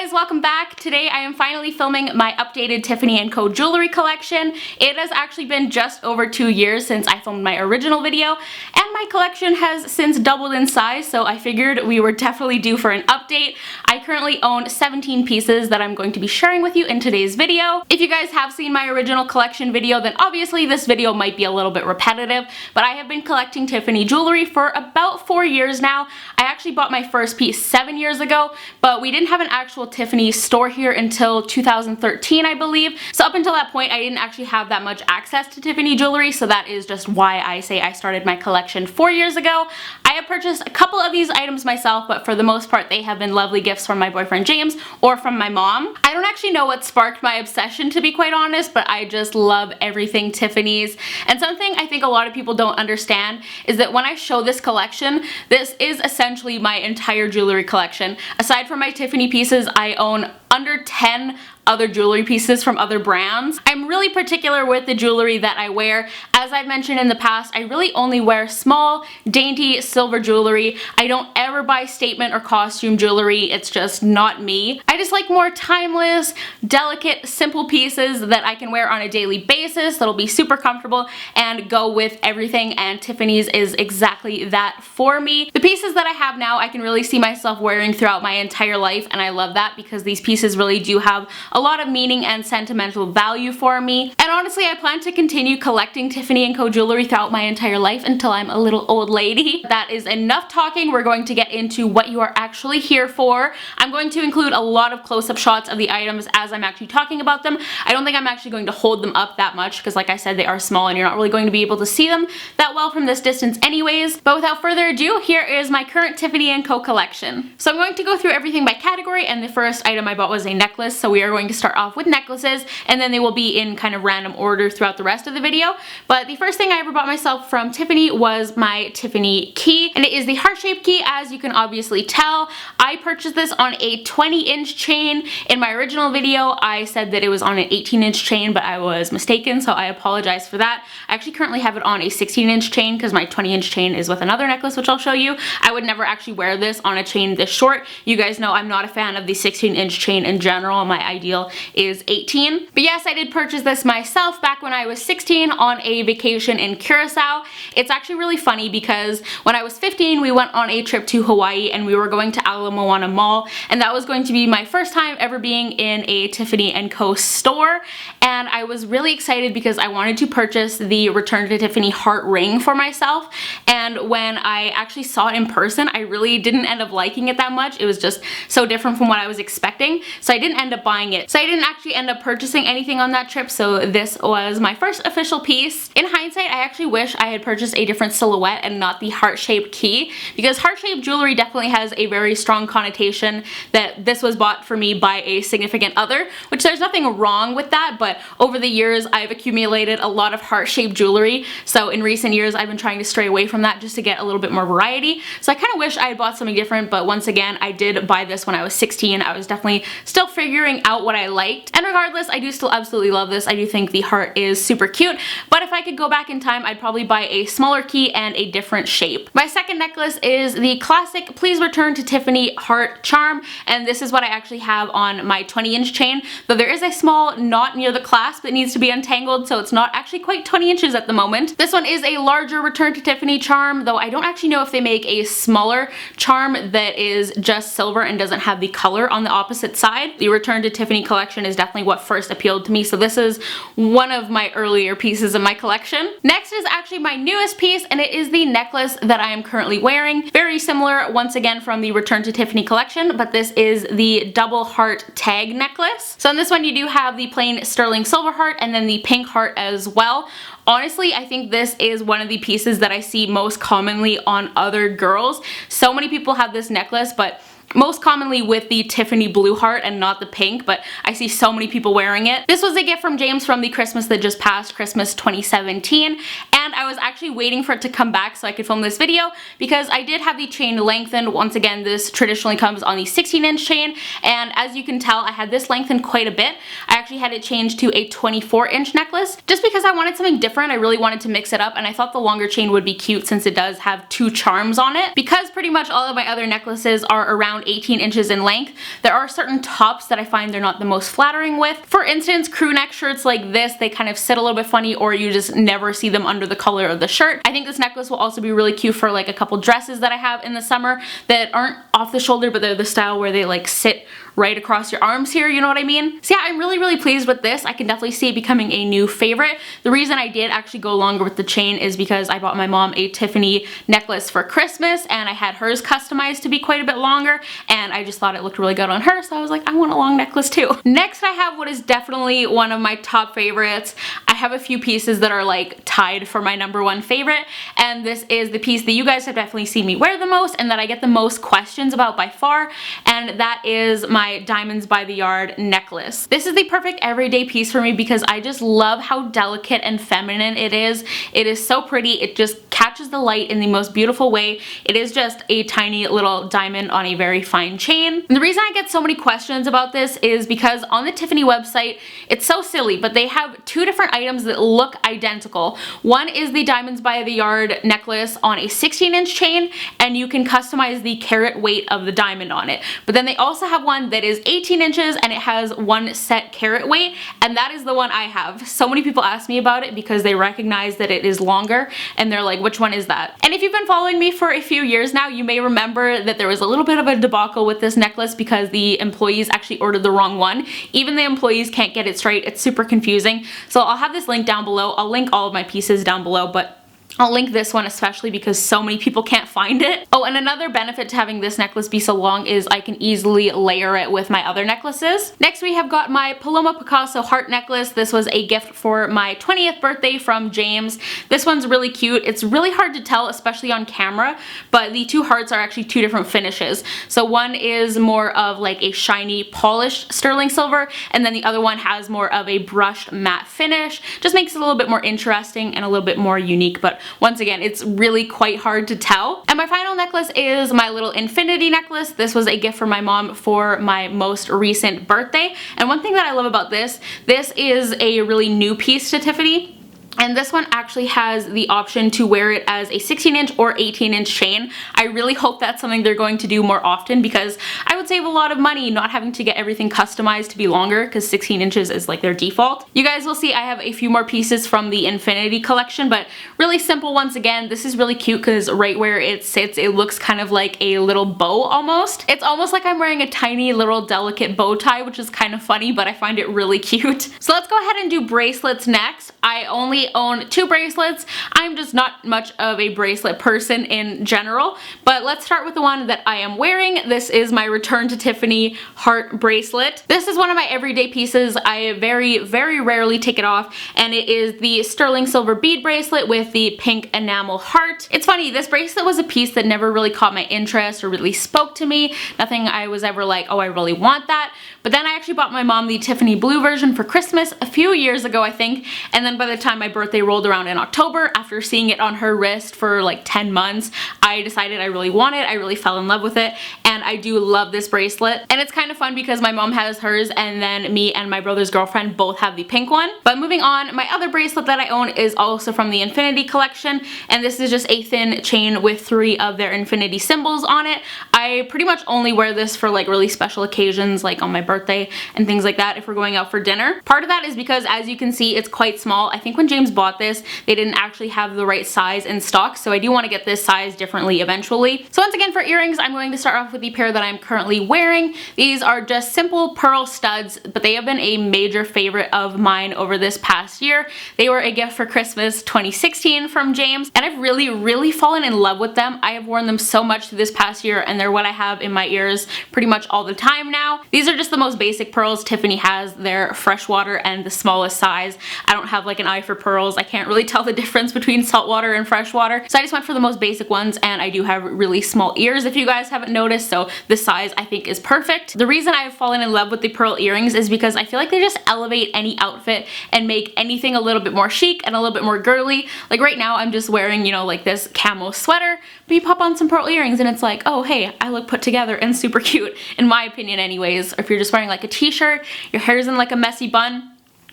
guys, welcome back. Today I am finally filming my updated Tiffany Co jewelry collection. It has actually been just over 2 years since I filmed my original video, and my collection has since doubled in size, so I figured we were definitely due for an update. I currently own 17 pieces that I'm going to be sharing with you in today's video. If you guys have seen my original collection video, then obviously this video might be a little bit repetitive, but I have been collecting Tiffany jewelry for about 4 years now. I actually bought my first piece 7 years ago, but we didn't have an actual Tiffany store here until 2013, I believe. So up until that point, I didn't actually have that much access to Tiffany jewelry, so that is just why I say I started my collection 4 years ago. I have purchased a couple of these items myself, but for the most part, they have been lovely gifts from my boyfriend James or from my mom. I don't actually know what sparked my obsession, to be quite honest, but I just love everything Tiffany's. And something I think a lot of people don't understand is that when I show this collection, this is essentially my entire jewelry collection. Aside from my Tiffany pieces, I own under 10 other jewelry pieces from other brands. I'm really particular with the jewelry that I wear. As I've mentioned in the past, I really only wear small, dainty silver jewelry. I don't ever buy statement or costume jewelry. It's just not me. I just like more timeless, delicate, simple pieces that I can wear on a daily basis that'll be super comfortable and go with everything, and Tiffany's is exactly that for me. The pieces that I have now, I can really see myself wearing throughout my entire life, and I love that because these pieces really do have a lot of meaning and sentimental value for me. And honestly, I plan to continue collecting Tiffany Co jewelry throughout my entire life until I'm a little old lady. That is enough talking. We're going to get into what you are actually here for. I'm going to include a lot of close-up shots of the items as I'm actually talking about them. I don't think I'm actually going to hold them up that much because, like I said, they are small and you're not really going to be able to see them that well from this distance anyways. But without further ado, here is my current Tiffany Co collection. So I'm going to go through everything by category, and the first item I bought was a necklace, so we are going to start off with necklaces, and then they will be in kind of random order throughout the rest of the video. But the first thing I ever bought myself from Tiffany was my Tiffany key, and it is the heart-shaped key. As you can obviously tell, I purchased this on a 20-inch chain. In my original video, I said that it was on an 18-inch chain, but I was mistaken, so I apologize for that. I actually currently have it on a 16-inch chain because my 20-inch chain is with another necklace, which I'll show you. I would never actually wear this on a chain this short. You guys know I'm not a fan of the 16-inch chain in general. My ideal is 18. But yes, I did purchase this myself back when I was 16 on a vacation in Curacao. It's actually really funny because when I was 15, we went on a trip to Hawaii and we were going to Ala Moana Mall, and that was going to be my first time ever being in a Tiffany Co store, and I was really excited because I wanted to purchase the Return to Tiffany heart ring for myself. And when I actually saw it in person, I really didn't end up liking it that much. It was just so different from what I was expecting, so I didn't end up buying it. So I didn't actually end up purchasing anything on that trip, so this was my first official piece. In hindsight, I actually wish I had purchased a different silhouette and not the heart-shaped key, because heart-shaped jewelry definitely has a very strong connotation that this was bought for me by a significant other, which there's nothing wrong with that, but over the years I've accumulated a lot of heart-shaped jewelry, so in recent years I've been trying to stray away from that just to get a little bit more variety. So I kind of wish I had bought something different, but once again, I did buy this when I was 16. I was definitely still figuring out what I liked, and regardless, I do still absolutely love this. I do think the heart is super cute, but if I could go back in time, I'd probably buy a smaller key and a different shape. My second necklace is the classic Please Return to Tiffany heart charm, and this is what I actually have on my 20-inch chain, though there is a small knot near the clasp that needs to be untangled, so it's not actually quite 20 inches at the moment. This one is a larger Return to Tiffany charm, though I don't actually know if they make a smaller charm that is just silver and doesn't have the color on the opposite side. The Return to Tiffany collection is definitely what first appealed to me, so this is one of my earlier pieces in my collection. Next is actually my newest piece, and it is the necklace that I am currently wearing. Very similar, once again, from the Return to Tiffany collection, but this is the double heart tag necklace. So in this one, you do have the plain sterling silver heart and then the pink heart as well. Honestly, I think this is one of the pieces that I see most commonly on other girls. So many people have this necklace, but most commonly with the Tiffany blue heart and not the pink, but I see so many people wearing it. This was a gift from James from the Christmas that just passed, Christmas 2017, and I was actually waiting for it to come back so I could film this video because I did have the chain lengthened. Once again, this traditionally comes on the 16-inch chain, and as you can tell, I had this lengthened quite a bit. I actually had it changed to a 24-inch necklace just because I wanted something different. I really wanted to mix it up, and I thought the longer chain would be cute since it does have 2 charms on it. Because pretty much all of my other necklaces are around around 18 inches in length. There are certain tops that I find they're not the most flattering with. For instance, crew neck shirts like this, they kind of sit a little bit funny, or you just never see them under the color of the shirt. I think this necklace will also be really cute for like a couple dresses that I have in the summer that aren't off the shoulder, but they're the style where they like sit right across your arms here, you know what I mean? So yeah, I'm really pleased with this. I can definitely see it becoming a new favorite. The reason I did actually go longer with the chain is because I bought my mom a Tiffany necklace for Christmas, and I had hers customized to be quite a bit longer, and I just thought it looked really good on her, so I was like, I want a long necklace too. Next, I have what is definitely one of my top favorites. I have a few pieces that are like tied for my #1 favorite, and this is the piece that you guys have definitely seen me wear the most and that I get the most questions about by far, and that is my Diamonds by the Yard necklace. This is the perfect everyday piece for me because I just love how delicate and feminine it is. It is so pretty. It just catches the light in the most beautiful way. It is just a tiny little diamond on a very fine chain. And the reason I get so many questions about this is because on the Tiffany website, it's so silly, but they have two different items that look identical. One is the Diamonds by the Yard necklace on a 16-inch chain, and you can customize the carat weight of the diamond on it. But then they also have one that is 18 inches and it has one set carat weight, and that is the one I have. So many people ask me about it because they recognize that it is longer, and they're like, which one is that? And if you've been following me for a few years now, you may remember that there was a little bit of a debacle with this necklace because the employees actually ordered the wrong one. Even the employees can't get it straight. It's super confusing. So I'll have this link down below. I'll link all of my pieces down below, but I'll link this one especially because so many people can't find it. Oh, and another benefit to having this necklace be so long is I can easily layer it with my other necklaces. Next, we have got my Paloma Picasso heart necklace. This was a gift for my 20th birthday from James. This one's really cute. It's really hard to tell, especially on camera, but the two hearts are actually two different finishes. So one is more of like a shiny polished sterling silver, and then the other one has more of a brushed matte finish. Just makes it a little bit more interesting and a little bit more unique, but once again, it's really quite hard to tell. And my final necklace is my little infinity necklace. This was a gift from my mom for my most recent birthday. And one thing that I love about this is a really new piece to Tiffany. And this one actually has the option to wear it as a 16-inch or 18-inch chain. I really hope that's something they're going to do more often because I would save a lot of money not having to get everything customized to be longer because 16 inches is like their default. You guys will see I have a few more pieces from the Infinity collection, but really simple once again. This is really cute because right where it sits, it looks kind of like a little bow almost. It's almost like I'm wearing a tiny little delicate bow tie, which is kind of funny, but I find it really cute. So let's go ahead and do bracelets next. I only own 2 bracelets. I'm just not much of a bracelet person in general, but let's start with the one that I am wearing. This is my Return to Tiffany heart bracelet. This is one of my everyday pieces. I very rarely take it off, and it is the sterling silver bead bracelet with the pink enamel heart. It's funny, this bracelet was a piece that never really caught my interest or really spoke to me. Nothing I was ever like, oh, I really want that. But then I actually bought my mom the Tiffany blue version for Christmas a few years ago, I think, and then by the time my birthday rolled around in October, after seeing it on her wrist for like 10 months, I decided I really want it. I really fell in love with it, and I do love this bracelet. And it's kind of fun because my mom has hers, and then me and my brother's girlfriend both have the pink one. But moving on, my other bracelet that I own is also from the Infinity collection, and this is just a thin chain with 3 of their Infinity symbols on it. I pretty much only wear this for like really special occasions, like on my birthday and things like that if we're going out for dinner. Part of that is because, as you can see, it's quite small. I think when James bought this, they didn't actually have the right size in stock, so I do want to get this size differently eventually. So once again, for earrings, I'm going to start off with the pair that I'm currently wearing. These are just simple pearl studs, but they have been a major favorite of mine over this past year. They were a gift for Christmas 2016 from James, and I've really fallen in love with them. I have worn them so much this past year, and they're what I have in my ears pretty much all the time now. These are just the most basic pearls Tiffany has. They're freshwater and the smallest size. I don't have like an eye for pearls. I can't really tell the difference between saltwater and freshwater, so I just went for the most basic ones, and I do have really small ears if you guys haven't noticed, so this size I think is perfect. The reason I have fallen in love with the pearl earrings is because I feel like they just elevate any outfit and make anything a little bit more chic and a little bit more girly. Like right now I'm just wearing, you know, like this camo sweater, but you pop on some pearl earrings and it's like, oh hey, I look put together and super cute, in my opinion anyways. Or if you're just wearing like a t-shirt, your hair's in like a messy bun,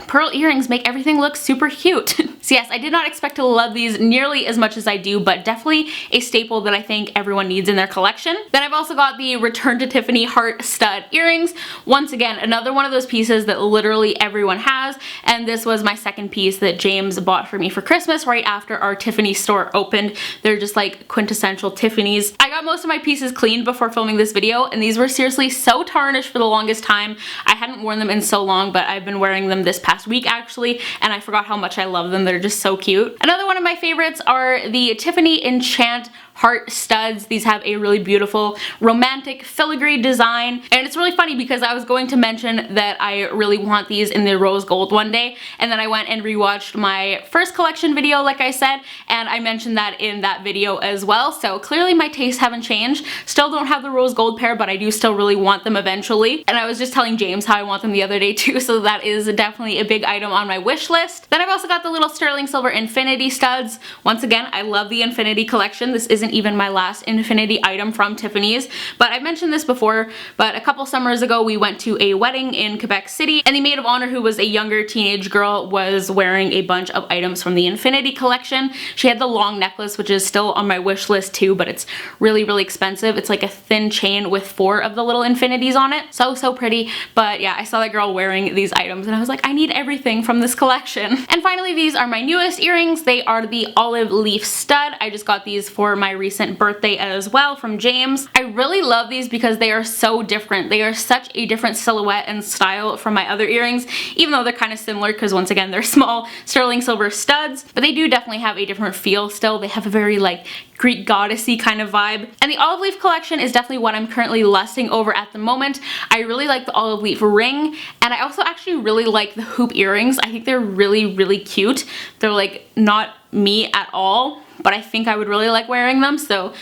pearl earrings make everything look super cute. So yes, I did not expect to love these nearly as much as I do, but definitely a staple that I think everyone needs in their collection. Then I've also got the Return to Tiffany heart stud earrings. Once again, another one of those pieces that literally everyone has, and this was my second piece that James bought for me for Christmas right after our Tiffany store opened. They're just like quintessential Tiffany's. I got most of my pieces cleaned before filming this video, and these were seriously so tarnished for the longest time. I hadn't worn them in so long, but I've been wearing them this past week actually, and I forgot how much I love them. They're just so cute. Another one of my favorites are the Tiffany Enchant heart studs. These have a really beautiful romantic filigree design, and it's really funny because I was going to mention that I really want these in the rose gold one day, and then I went and rewatched my first collection video like I said, and I mentioned that in that video as well. So clearly my tastes haven't changed. Still don't have the rose gold pair, but I do still really want them eventually, and I was just telling James how I want them the other day too, so that is definitely a big item on my wish list. Then I've also got the little sterling silver infinity studs. Once again, I love the infinity collection. This isn't even my last infinity item from Tiffany's, but I've mentioned this before, but a couple summers ago we went to a wedding in Quebec City, and the maid of honor, who was a younger teenage girl, was wearing a bunch of items from the infinity collection. She had the long necklace, which is still on my wish list too, but it's really, really expensive. It's like a thin chain with 4 of the little infinities on it. So pretty, but yeah, I saw that girl wearing these items and I was like, I need everything from this collection. And finally, these are my newest earrings. They are the olive leaf stud. I just got these for my recent birthday as well from James. I really love these because they are so different. They are such a different silhouette and style from my other earrings, even though they're kind of similar because once again they're small sterling silver studs, but they do definitely have a different feel still. They have a very like Greek goddessy kind of vibe. And the olive leaf collection is definitely what I'm currently lusting over at the moment. I really like the olive leaf ring, and I also actually really like the hoop earrings. I think they're really, really cute. They're like not me at all, but I think I would really like wearing them, so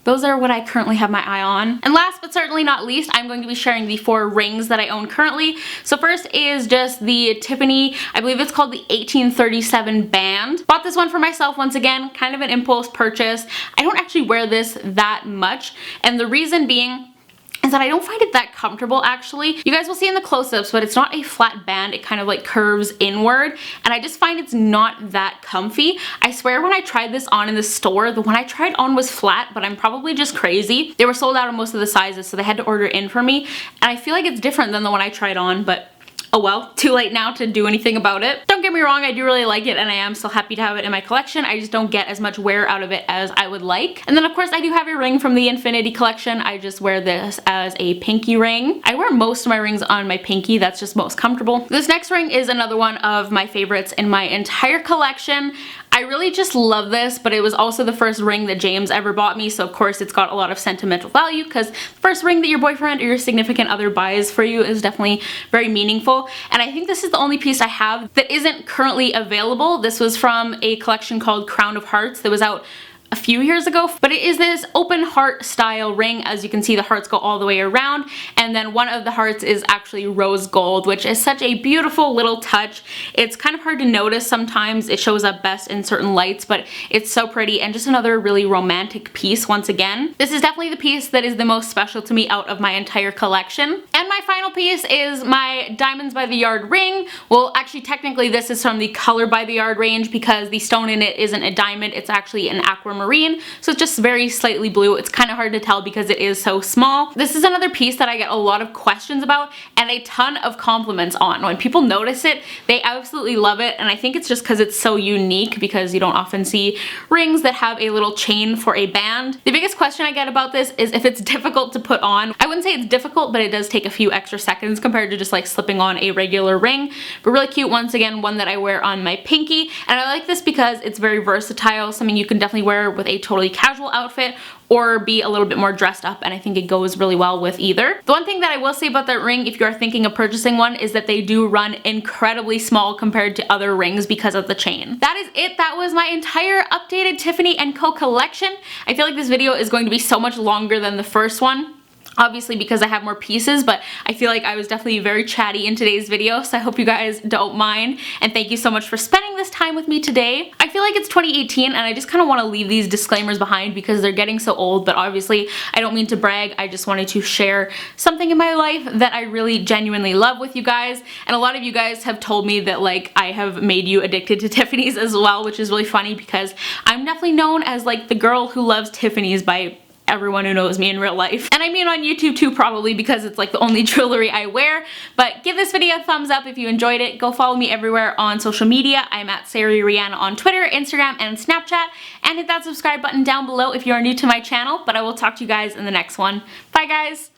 those are what I currently have my eye on. And last but certainly not least, I'm going to be sharing the 4 rings that I own currently. So first is just the Tiffany, I believe it's called the 1837 band. Bought this one for myself once again, kind of an impulse purchase. I don't actually wear this that much, and the reason being is that I don't find it that comfortable actually. You guys will see in the close-ups, but it's not a flat band. It kind of like curves inward, and I just find it's not that comfy. I swear when I tried this on in the store, the one I tried on was flat, but I'm probably just crazy. They were sold out of most of the sizes, so they had to order in for me, and I feel like it's different than the one I tried on, but oh well, too late now to do anything about it. Don't get me wrong, I do really like it and I am still happy to have it in my collection. I just don't get as much wear out of it as I would like. And then of course I do have a ring from the Infinity collection. I just wear this as a pinky ring. I wear most of my rings on my pinky, that's just most comfortable. This next ring is another one of my favorites in my entire collection. I really just love this, but it was also the first ring that James ever bought me, so of course it's got a lot of sentimental value because the first ring that your boyfriend or your significant other buys for you is definitely very meaningful. And I think this is the only piece I have that isn't currently available. This was from a collection called Crown of Hearts that was out a few years ago, but it is this open heart style ring. As you can see, the hearts go all the way around, and then one of the hearts is actually rose gold, which is such a beautiful little touch. It's kind of hard to notice sometimes. It shows up best in certain lights, but it's so pretty and just another really romantic piece once again. This is definitely the piece that is the most special to me out of my entire collection. And my final piece is my Diamonds by the Yard ring. Well, actually technically this is from the Color by the Yard range because the stone in it isn't a diamond, it's actually an aquamarine. So it's just very slightly blue. It's kind of hard to tell because it is so small. This is another piece that I get a lot of questions about and a ton of compliments on. When people notice it, they absolutely love it, and I think it's just because it's so unique because you don't often see rings that have a little chain for a band. The biggest question I get about this is if it's difficult to put on. I wouldn't say it's difficult, but it does take a few extra seconds compared to just like slipping on a regular ring. But really cute, once again, one that I wear on my pinky, and I like this because it's very versatile, something you can definitely wear with a totally casual outfit or be a little bit more dressed up, and I think it goes really well with either. The one thing that I will say about that ring, if you are thinking of purchasing one, is that they do run incredibly small compared to other rings because of the chain. That is it. That was my entire updated Tiffany & Co collection. I feel like this video is going to be so much longer than the first one. obviously because I have more pieces, but I feel like I was definitely very chatty in today's video, so I hope you guys don't mind, and thank you so much for spending this time with me today. I feel like it's 2018 and I just kind of want to leave these disclaimers behind because they're getting so old, but obviously I don't mean to brag, I just wanted to share something in my life that I really genuinely love with you guys, and a lot of you guys have told me that like I have made you addicted to Tiffany's as well, which is really funny because I'm definitely known as like the girl who loves Tiffany's by everyone who knows me in real life. And I mean on YouTube too, probably because it's like the only jewelry I wear. But give this video a thumbs up if you enjoyed it. Go follow me everywhere on social media. I'm at Sari Rihanna on Twitter, Instagram, and Snapchat. And hit that subscribe button down below if you are new to my channel. But I will talk to you guys in the next one. Bye guys!